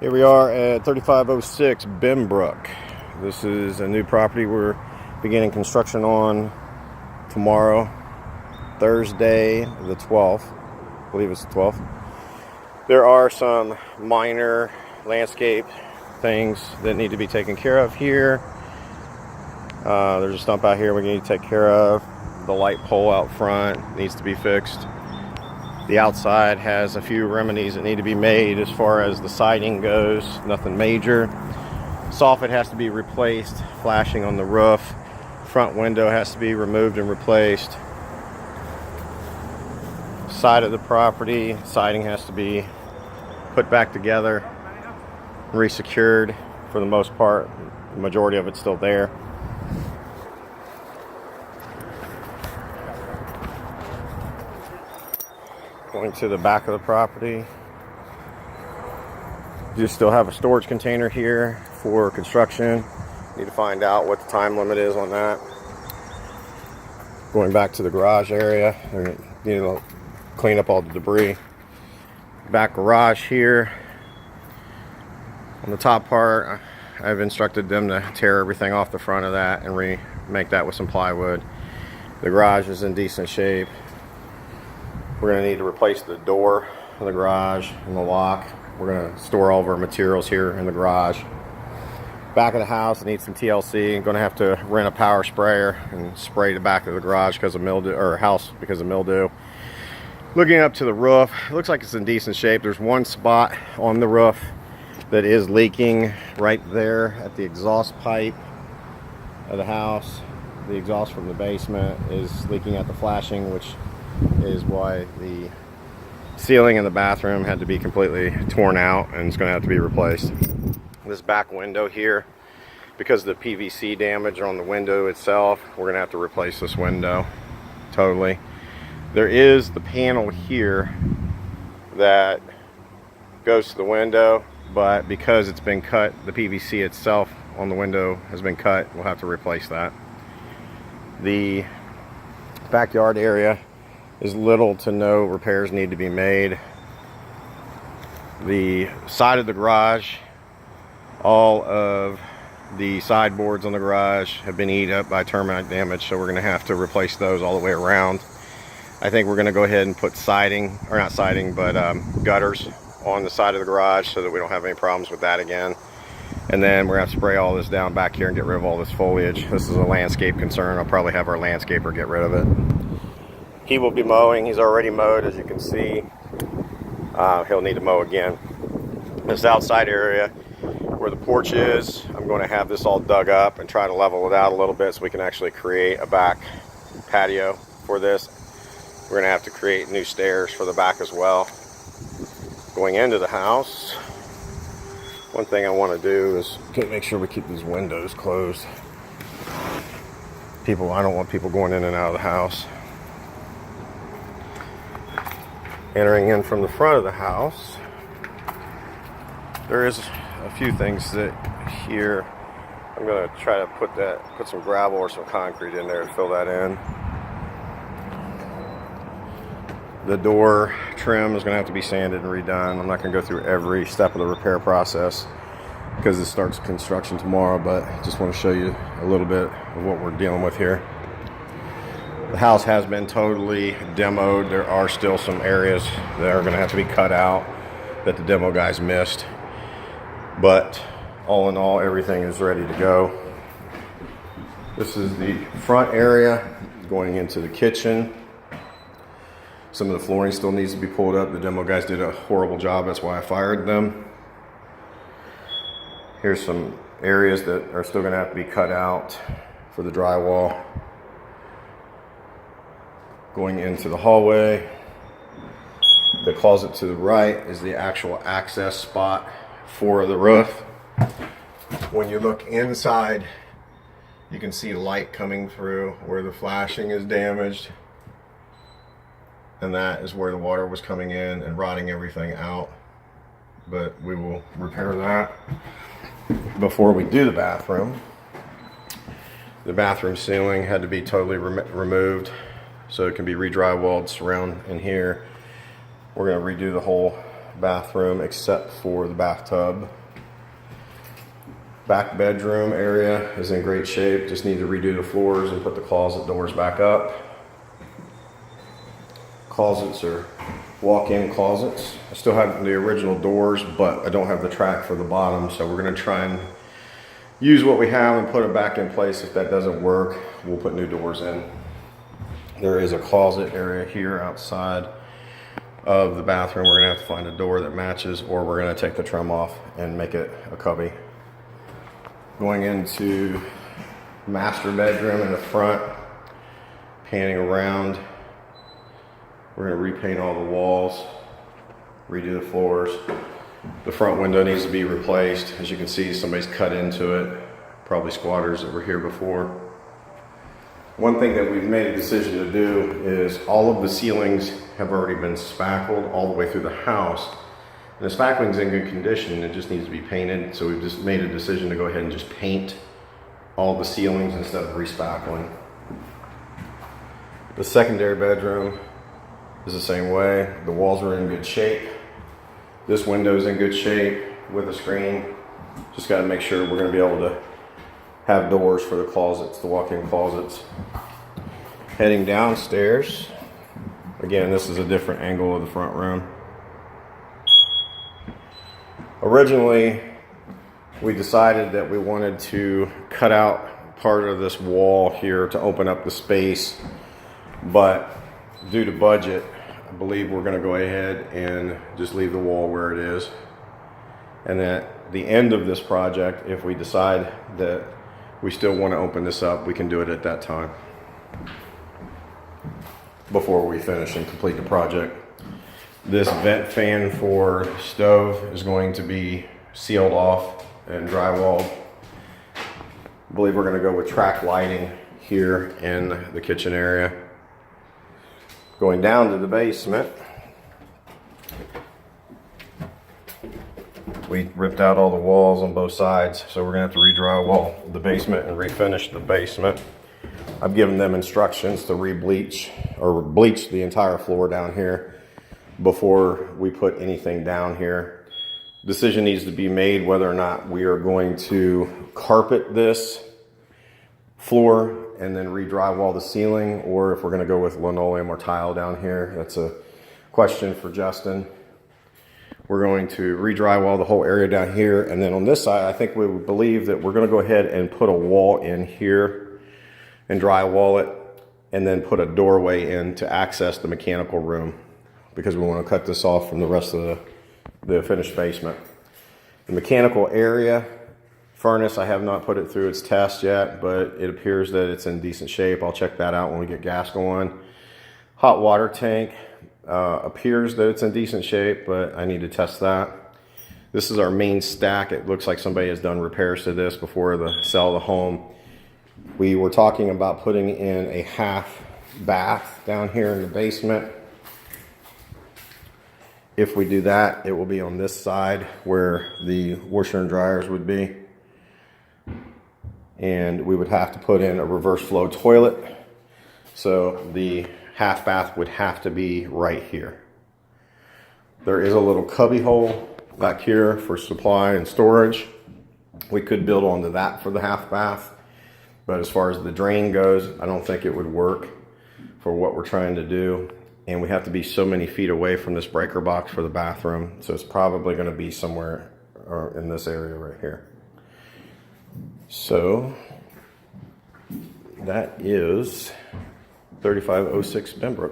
Here we are at 3506 Binbrook. This is a new property we're beginning construction on tomorrow, Thursday the 12th. I believe it's the 12th. There are some minor landscape things that need to be taken care of here. There's a stump out here we need to take care of. The light pole out front needs to be fixed. The outside has a few remedies that need to be made as far as the siding goes. Nothing major. Soffit has to be replaced. Flashing on the roof. Front window has to be removed and replaced. Side of the property, siding has to be put back together, resecured for the most part. The majority of it's still there. Going to the back of the property. You still have a storage container here for construction. Need to find out what the time limit is on that. Going back to the garage area. Need to clean up all the debris. Back garage here. On the top part, I've instructed them to tear everything off the front of that and remake that with some plywood. The garage is in decent shape. We're going to need to replace the door in the garage and the lock. We're going to store all of our materials here in the garage. Back of the house needs some TLC. I'm going to have to rent a power sprayer and spray the back of the garage because of mildew, or house because of mildew. Looking up to the roof, it looks like it's in decent shape. There's one spot on the roof that is leaking right there at the exhaust pipe of the house. The exhaust from the basement is leaking at the flashing, which is why the ceiling in the bathroom had to be completely torn out and it's going to have to be replaced. This back window here, because of the PVC damage on the window itself, we're going to have to replace this window totally. There is the panel here that goes to the window, but because it's been cut, the PVC itself on the window has been cut. We'll have to replace that. The backyard area is little to no repairs need to be made. The side of the garage, all of the sideboards on the garage have been eaten up by termite damage, so we're going to have to replace those all the way around. I think we're going to go ahead and put siding, or not siding, but gutters on the side of the garage so that we don't have any problems with that again. And then we're going to have to spray all this down back here and get rid of all this foliage. This is a landscape concern. I'll probably have our landscaper get rid of it. He will be mowing. He's already mowed, as you can see. He'll need to mow again. This outside area where the porch is, I'm going to have this all dug up and try to level it out a little bit so we can actually create a back patio for this. We're going to have to create new stairs for the back as well. Going into the house, one thing I want to do is make sure we keep these windows closed. I don't want people going in and out of the house. Entering in from the front of the house, there is a few things that here I'm going to try to put some gravel or some concrete in there to fill that in. The door trim is going to have to be sanded and redone. I'm not going to go through every step of the repair process because it starts construction tomorrow, but I just want to show you a little bit of what we're dealing with here. The house has been totally demoed. There are still some areas that are going to have to be cut out that the demo guys missed. But all in all, everything is ready to go. This is the front area going into the kitchen. Some of the flooring still needs to be pulled up. The demo guys did a horrible job. That's why I fired them. Here's some areas that are still going to have to be cut out for the drywall. Going into the hallway, the closet to the right is the actual access spot for the roof. When you look inside, you can see light coming through where the flashing is damaged, and that is where the water was coming in and rotting everything out. But we will repair that before we do the bathroom. The bathroom ceiling had to be totally removed so it can be re-drywalled surround in here. We're going to redo the whole bathroom except for the bathtub. Back bedroom area is in great shape. Just need to redo the floors and put the closet doors back up. Closets are walk-in closets. I still have the original doors, but I don't have the track for the bottom, so we're going to try and use what we have and put it back in place. If that doesn't work, we'll put new doors in. There is a closet area here outside of the bathroom. We're going to have to find a door that matches, or we're going to take the trim off and make it a cubby. Going into master bedroom in the front, panning around. We're going to repaint all the walls, redo the floors. The front window needs to be replaced. As you can see, somebody's cut into it. Probably squatters that were here before. One thing that we've made a decision to do is all of the ceilings have already been spackled all the way through the house. And the spackling's in good condition, it just needs to be painted. So we've just made a decision to go ahead and just paint all the ceilings instead of respackling. The secondary bedroom is the same way. The walls are in good shape. This window's in good shape with a screen. Just got to make sure we're going to be able to have doors for the closets, the walk-in closets. Heading downstairs. Again, this is a different angle of the front room. Originally, we decided that we wanted to cut out part of this wall here to open up the space, but due to budget, I believe we're going to go ahead and just leave the wall where it is. And at the end of this project, if we decide that we still want to open this up, we can do it at that time before we finish and complete the project. This vent fan for stove is going to be sealed off and drywalled. I believe we're going to go with track lighting here in the kitchen area. Going down to the basement, we ripped out all the walls on both sides, so we're going to have to re-drywall the basement and refinish the basement. I've given them instructions to re-bleach or bleach the entire floor down here before we put anything down here. Decision needs to be made whether or not we are going to carpet this floor and then re-drywall the ceiling, or if we're going to go with linoleum or tile down here. That's a question for Justin. We're going to re-drywall the whole area down here, and then on this side, I think we would believe that we're going to go ahead and put a wall in here and drywall it, and then put a doorway in to access the mechanical room, because we want to cut this off from the rest of the finished basement. The mechanical area, furnace, I have not put it through its test yet, but it appears that it's in decent shape. I'll check that out when we get gas going. Hot water tank appears that it's in decent shape, but I need to test that. This is our main stack. It looks like somebody has done repairs to this before the sale of the home. We were talking about putting in a half bath down here in the basement. If we do that, it will be on this side where the washer and dryers would be. And we would have to put in a reverse flow toilet. So the half bath would have to be right here. There is a little cubby hole back here for supply and storage. We could build onto that for the half bath. But as far as the drain goes, I don't think it would work for what we're trying to do. And we have to be so many feet away from this breaker box for the bathroom. So it's probably going to be somewhere in this area right here. So that is 3506 Binbrook.